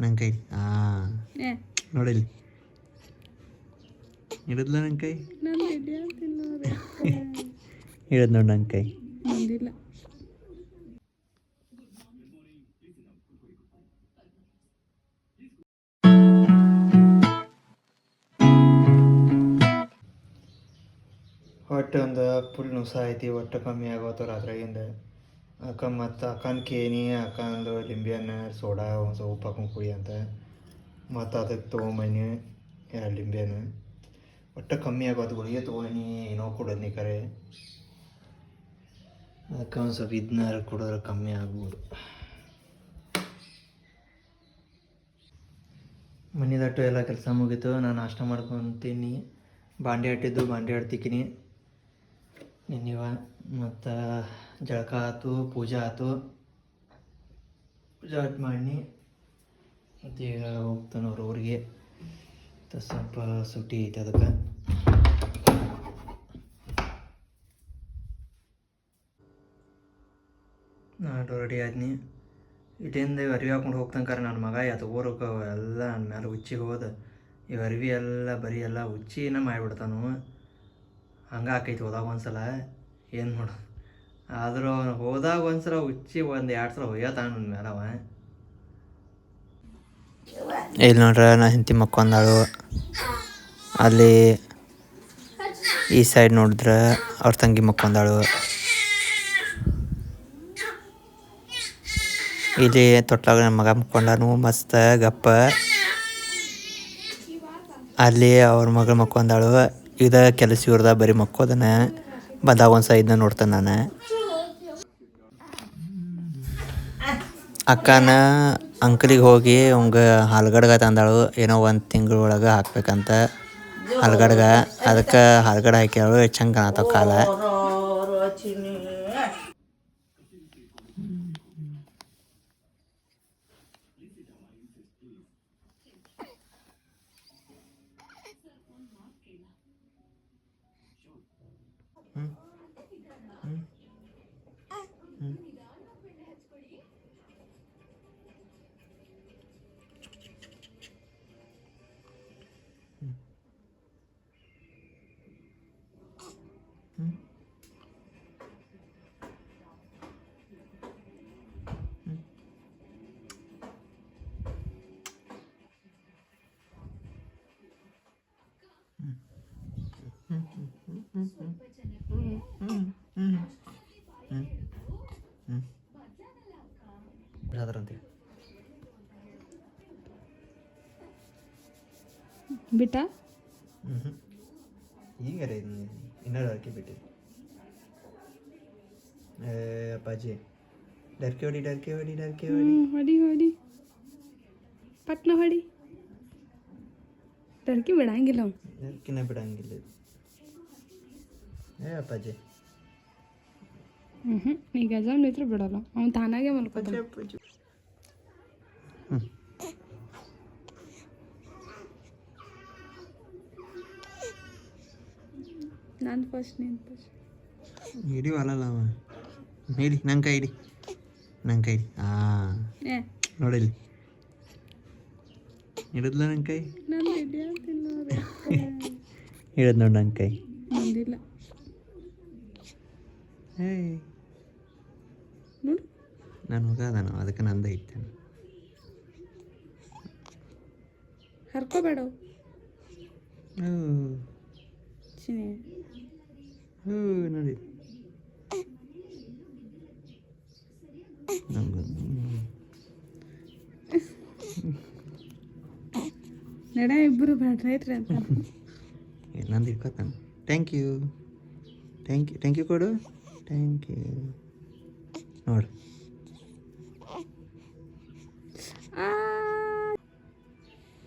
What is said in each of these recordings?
ನನ್ನ ಕೈ ನೋಡಿಲಿ ಹಿಡಿದ್ಲ ನನ್ನ ಕೈ ಹಿಡಿದ್ ನೋಡಿ ನನ್ನ ಕೈ ಹೊಟ್ಟೆ ಒಂದು ಫುಲ್ ನುಸ ಐತಿ ಹೊಟ್ಟೆ ಕಮ್ಮಿ ಆಗೋತು ರಾತ್ರಿಯಿಂದ ಅಕ್ಕ ಮತ್ತು ಅಕ್ಕನ ಕೇನಿ ಅಕ್ಕಂದು ಲಿಂಬೆಹಣ್ಣು ಸೋಡಾ ಒಂದು ಸ್ವಲ್ಪ ಉಪ್ಪು ಹಾಕೊಂಡು ಕುಡಿ ಅಂತ ಮತ್ತು ಅದಕ್ಕೆ ತೊಗೊಂಬನ್ನಿ 2 ಲಿಂಬೆಹಣ್ಣು ಹೊಟ್ಟೆ ಕಮ್ಮಿ ಆಗೋದು ಗುಳಿಗೆ ತೊಗೊಂಡು ಏನೋ ಕೊಡೋದು ಕರೆ ಅದಕ್ಕೆ ಒಂದು ಸ್ವಲ್ಪ ಇದನ್ನ ಕುಡಿದ್ರೆ ಕಮ್ಮಿ ಆಗ್ಬೋದು. ಮನೆದಟ್ಟು ಎಲ್ಲ ಕೆಲಸ ಮುಗೀತು. ನಾನು ನಾಷ್ಟ ಮಾಡ್ಕೊತೀನಿ. ಬಾಂಡೆ ಆಟಿದ್ದು ಬಾಂಡೆ ಆಡ್ತಿಕ್ಕಿನಿ ನಿನ್ನಿವ ಮತ್ತು ಜಳಕ ಆಯ್ತು, ಪೂಜೆ ಆಯ್ತು. ಪೂಜೆ ಆಯ್ತು ಮಾಡಿ ಮತ್ತು ಈಗ ಹೋಗ್ತಾನೆ ಅವ್ರ ಊರಿಗೆ. ಸ್ವಲ್ಪ ಸುಟ್ಟಿ ಐತೆ ಅದಕ್ಕೆ. ನಾನು ರೆಡಿ ಆದ್ನಿ. ಇಲ್ಲಿಂದ ಅರಿವಿ ಹಾಕೊಂಡು ಹೋಗ್ತಂಕಾರ ನನ್ನ ಮಗ ಅದು ಊರಿಗೆ ಎಲ್ಲ ನನ್ನ ಮೇಲೆ ಹುಚ್ಚಿಗೆ ಹೋದ. ಈ ಅರಿವಿ ಎಲ್ಲ ಬರೀ ಎಲ್ಲ ಹುಚ್ಚಿನ ಮಾಡಿಬಿಡ್ತಾನು. ಹಂಗೆ ಆಕೈತಿ ಹೋದಾಗ ಒಂದ್ಸಲ ಏನು ಮಾಡೋದು. ಆದರೂ ಅವನು ಹೋದಾಗ ಒಂದ್ಸಲ ಹುಚ್ಚಿ 1-2 ಸಲ ಹೊಯ್ಯತಾನ ನನ್ನ ಮೇಲೆ ಅವ. ಇಲ್ಲಿ ನೋಡ್ರೆ ನಾ ಹೆಂಡತಿ ಮಕ್ಕೊಂದಾಳು. ಅಲ್ಲಿ ಈ ಸೈಡ್ ನೋಡಿದ್ರೆ ಅವ್ರ ತಂಗಿ ಮಕ್ಕೊಂದಾಳು. ಇಲ್ಲಿ ತೊಟ್ಲಾಗ ನನ್ನ ಮಗ ಮಕ್ಕೊಂಡಾನು ಮಸ್ತ್ ಗಪ್ಪ. ಅಲ್ಲಿ ಅವ್ರ ಮಗಳು ಮಕ್ಕೊಂದಾಳು. ಇದ ಕೆಲಸ ಇವ್ರದ ಬರೀ ಮಕ್ಕೋದನ ಬಂದಾಗ ಒಂದ್ಸಲ ಇದನ್ನ ನೋಡ್ತಾನೆ ನಾನು. ಅಕ್ಕನ ಅಂಕಲಿಗೆ ಹೋಗಿ ಅವಂಗೆ ಹಾಲ್ಗಡ್ಗ ತಂದಾಳು. ಏನೋ 1 ತಿಂಗಳೊಳಗೆ ಹಾಕ್ಬೇಕಂತ ಹಾಲ್ಗಡ್ಗ. ಅದಕ್ಕೆ ಹಾಲ್ಗಡ ಹಾಕ್ಯಾಳು. ಚಂದ ಕಾಣತ್ತಾವ ಕಾಲ. ಬಿಟ್ಟ ಈಗ ಇನ್ನೂ ಅಕ್ಕಿ ಬಿಟ್ಟು ಅಪ್ಪಾಜಿ ಡರ್ಕೆ ಹೊಡಿ ಡರ್ಕೆ ಹೊಡಿ ಡರ್ಕೆ ಹೊಡಿ ಹೊಡಿ ಹೊಡಿ ಪಟ್ನ ಹೊಡಿ. ಡರ್ಕಿ ಬಿಡಂಗಿಲ್ಲ ಡರ್ಕಿನ ಬಿಡಂಗಿಲ್ಲ. ಅಪ್ಪಾಜಿ ಈಗ ಅಜಾಮ್ ಇದ್ರೆ ಬಿಡಲ್ಲ. ಅವ್ನು ತಾನಾಗೆ ಮಲ್ಕೋತಾನೆ. ನಾನು ಫಸ್ಟ್ ನೀನು ಫಸ್ಟ್ ಹಿಡಿವಲ್ಲ ಅವ. ಹಿಡಿ ನನ್ನ ಕೈ ಹಿಡಿ ನನ್ನ ಕೈ ಹಿಡಿ. ನೋಡಿಲಿ ಹಿಡಿದ್ಲ ನನ್ನ ಕೈ ಹಿಡಿದ್ ನೋಡಿ ನನ್ನ ಕೈ ಬಂದಿಲ್ಲ. ನೋಡು ನಾನು ಹೋಗದಾನು ಅದಕ್ಕೆ ನಂದ ಇತ್ತೇನೆ. ಹರ್ಕೋಬೇಡ ನೋಡಿ ನಡ ಇಬ್ಬರು ಬೇಡ್ರ ಐತ್ರಿ ಅಂತ ನಂದು ಇಟ್ಕೋತಾನೆ. Thank you thank you thank you ಕೊಡು. ಥ್ಯಾಂಕ್ ಯು ನೋಡು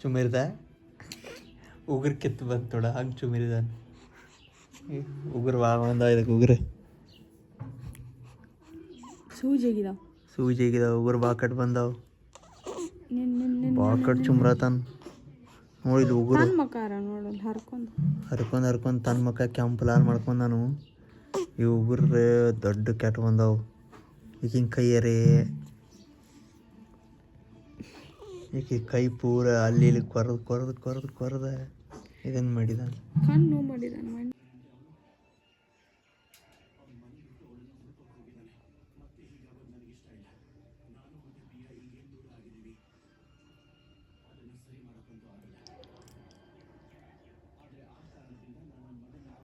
ಚುಮಿರ್ದ ಉಗುರು ಕಿತ್ತು ಬಂತು ನೋಡ ಹಂಗೆ ಚುಮಿರಿದಾನೆ. ಉಗುರು ಬಂದಾವ ಇದಕ್ಕೆ ಉಗುರು ಸೂಜಿಗಿದಾವ ಉಗುರು ಬಾಕಟ್ ಬಂದಾವ ಬಾಕಟ್ ಚುಮ್ರತಾನ ನೋಡಿದ ಉಗುರು ಹರ್ಕೊಂಡ್ ತನ್ನ ಮಕ್ಕ ಕೆಂಪು ಲಾಲ್ ಮಾಡ್ಕೊಂಡು ನಾನು ಈ ಉಗುರು ದೊಡ್ಡ ಕೆಟ್ಟ ಬಂದಾವು. ಈಗಿನ ಕೈಯರೇ ಈಕೆ ಕೈ ಪೂರ ಅಲ್ಲಿ ಇಲ್ಲಿ ಕೊರೆದ ಇದನ್ನು ಮಾಡಿದಾನೆ. ಕಣ್ಣು ನೋವು ಮಾಡಿದಾನೆ ಮಾಡಿ.